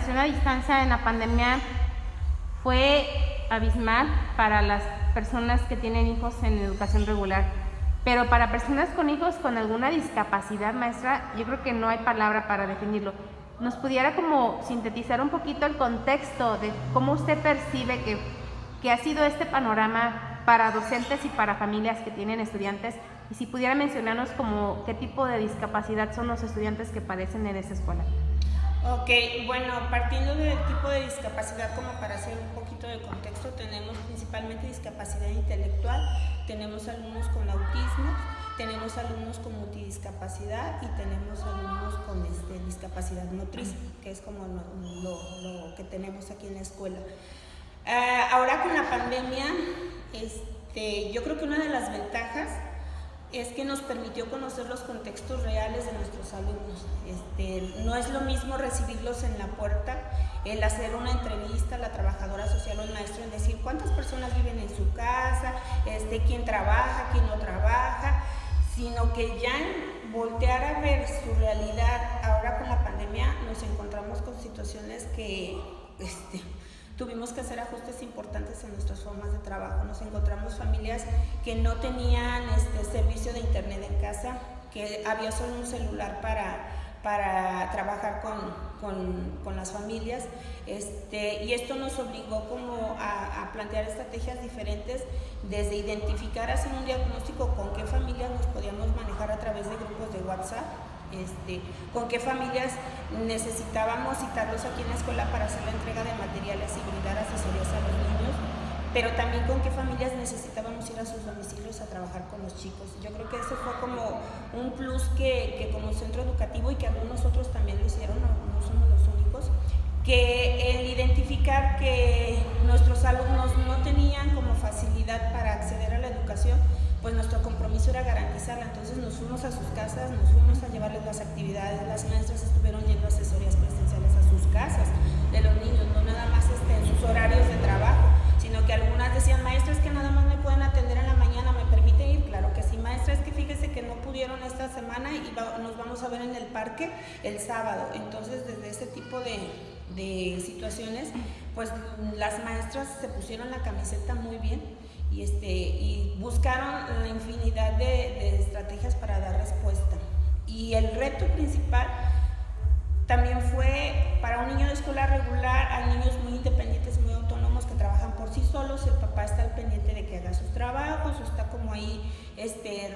educación a distancia en la pandemia fue abismal para las personas que tienen hijos en educación regular, pero para personas con hijos con alguna discapacidad, maestra, yo creo que no hay palabra para definirlo. ¿Nos pudiera como sintetizar un poquito el contexto de cómo usted percibe que ha sido este panorama para docentes y para familias que tienen estudiantes? Y si pudiera mencionarnos como qué tipo de discapacidad son los estudiantes que padecen en esa escuela. Ok, bueno, partiendo del tipo de discapacidad, como para hacer un poquito de contexto, tenemos principalmente discapacidad intelectual, tenemos alumnos con autismo, tenemos alumnos con multidiscapacidad y tenemos alumnos con discapacidad motriz, que es como lo que tenemos aquí en la escuela. Ahora con la pandemia, yo creo que una de las ventajas es que nos permitió conocer los contextos reales de nuestros alumnos. No es lo mismo recibirlos en la puerta, el hacer una entrevista a la trabajadora social o el maestro, en decir cuántas personas viven en su casa, quién trabaja, quién no trabaja, sino que ya voltear a ver su realidad. Ahora con la pandemia nos encontramos con situaciones que tuvimos que hacer ajustes importantes en nuestras formas de trabajo. Nos encontramos familias que no tenían servicio de internet en casa, que había solo un celular para trabajar con las familias, y esto nos obligó como a plantear estrategias diferentes, desde identificar, hacer un diagnóstico con qué familias nos podíamos manejar a través de grupos de WhatsApp, con qué familias necesitábamos citarlos aquí en la escuela para hacer la entrega de materiales y brindar asesorías a los niños, pero también con qué familias necesitábamos ir a sus domicilios a trabajar con los chicos. Yo creo que eso fue como un plus que como centro educativo, y que algunos otros también lo hicieron, no somos los únicos, que el identificar que nuestros alumnos no tenían como facilidad para acceder a la educación, pues nuestro compromiso era garantizarla. Entonces nos fuimos a sus casas, nos fuimos a llevarles las actividades, las maestras estuvieron yendo a asesorías presenciales a sus casas de los niños, no nada más en sus horarios de trabajo, sino que algunas decían, maestra, es que nada más me pueden atender en la mañana, ¿me permite ir? Claro que sí, maestra, es que fíjese que no pudieron esta semana y nos vamos a ver en el parque el sábado. Entonces desde ese tipo de situaciones, pues las maestras se pusieron la camiseta muy bien y buscaron la infinidad de estrategias para dar respuesta. Y el reto principal también fue, para un niño de escuela regular, hay niños muy independientes, muy autónomos, que trabajan por sí solos. El papá está al pendiente de que haga sus trabajos, o está como ahí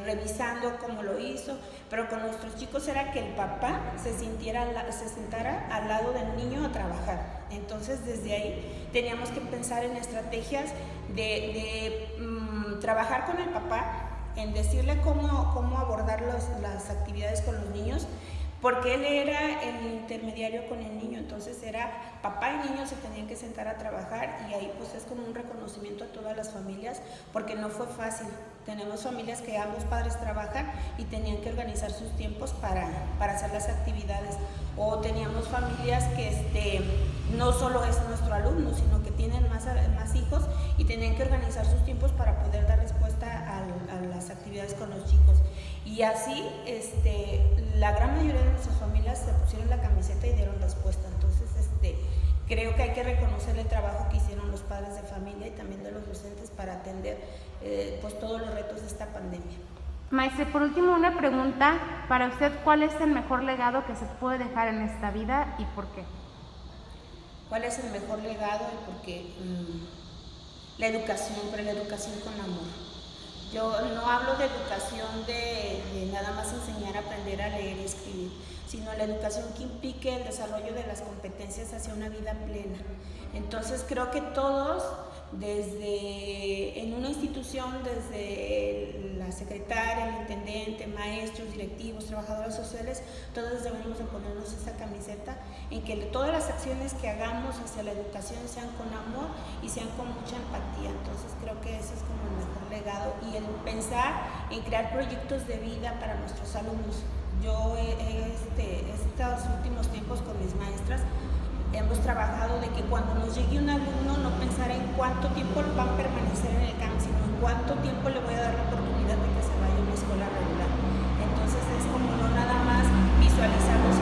revisando cómo lo hizo, pero con nuestros chicos era que el papá se sentara al lado del niño a trabajar. Entonces desde ahí teníamos que pensar en estrategias de trabajar con el papá, en decirle cómo abordar las actividades con los niños, porque él era el intermediario con el niño. Entonces era papá y niño se tenían que sentar a trabajar, y ahí pues es como un reconocimiento a todas las familias, porque no fue fácil. Tenemos familias que ambos padres trabajan y tenían que organizar sus tiempos para hacer las actividades, o teníamos familias que no solo es nuestro alumno, sino que tienen más hijos y tenían que organizar sus tiempos para poder dar respuesta a las actividades con los chicos. Y así la gran mayoría de nuestras familias se pusieron la camiseta y dieron respuesta. Entonces creo que hay que reconocer el trabajo que hicieron los padres de familia y también de los docentes para atender pues todos los retos de esta pandemia. Maestra, por último, una pregunta para usted: ¿cuál es el mejor legado que se puede dejar en esta vida y por qué? ¿Cuál es el mejor legado y por qué? La educación, pero la educación con amor. Yo no hablo de educación de nada más enseñar a aprender a leer y escribir, sino la educación que implique el desarrollo de las competencias hacia una vida plena. Entonces creo que todos, en una institución, desde la secretaria, el intendente, maestros, directivos, trabajadoras sociales, todos debemos de ponernos esa camiseta en que todas las acciones que hagamos hacia la educación sean con amor y sean con mucha empatía. Entonces creo que ese es como el mejor legado, y el pensar en crear proyectos de vida para nuestros alumnos. Yo estos últimos tiempos con mis maestras hemos trabajado de que cuando nos llegue un alumno, no pensar en cuánto tiempo va a permanecer en el campo, sino en cuánto tiempo le voy a dar la oportunidad de que se vaya a una escuela regular. Entonces es como no nada más visualizarlos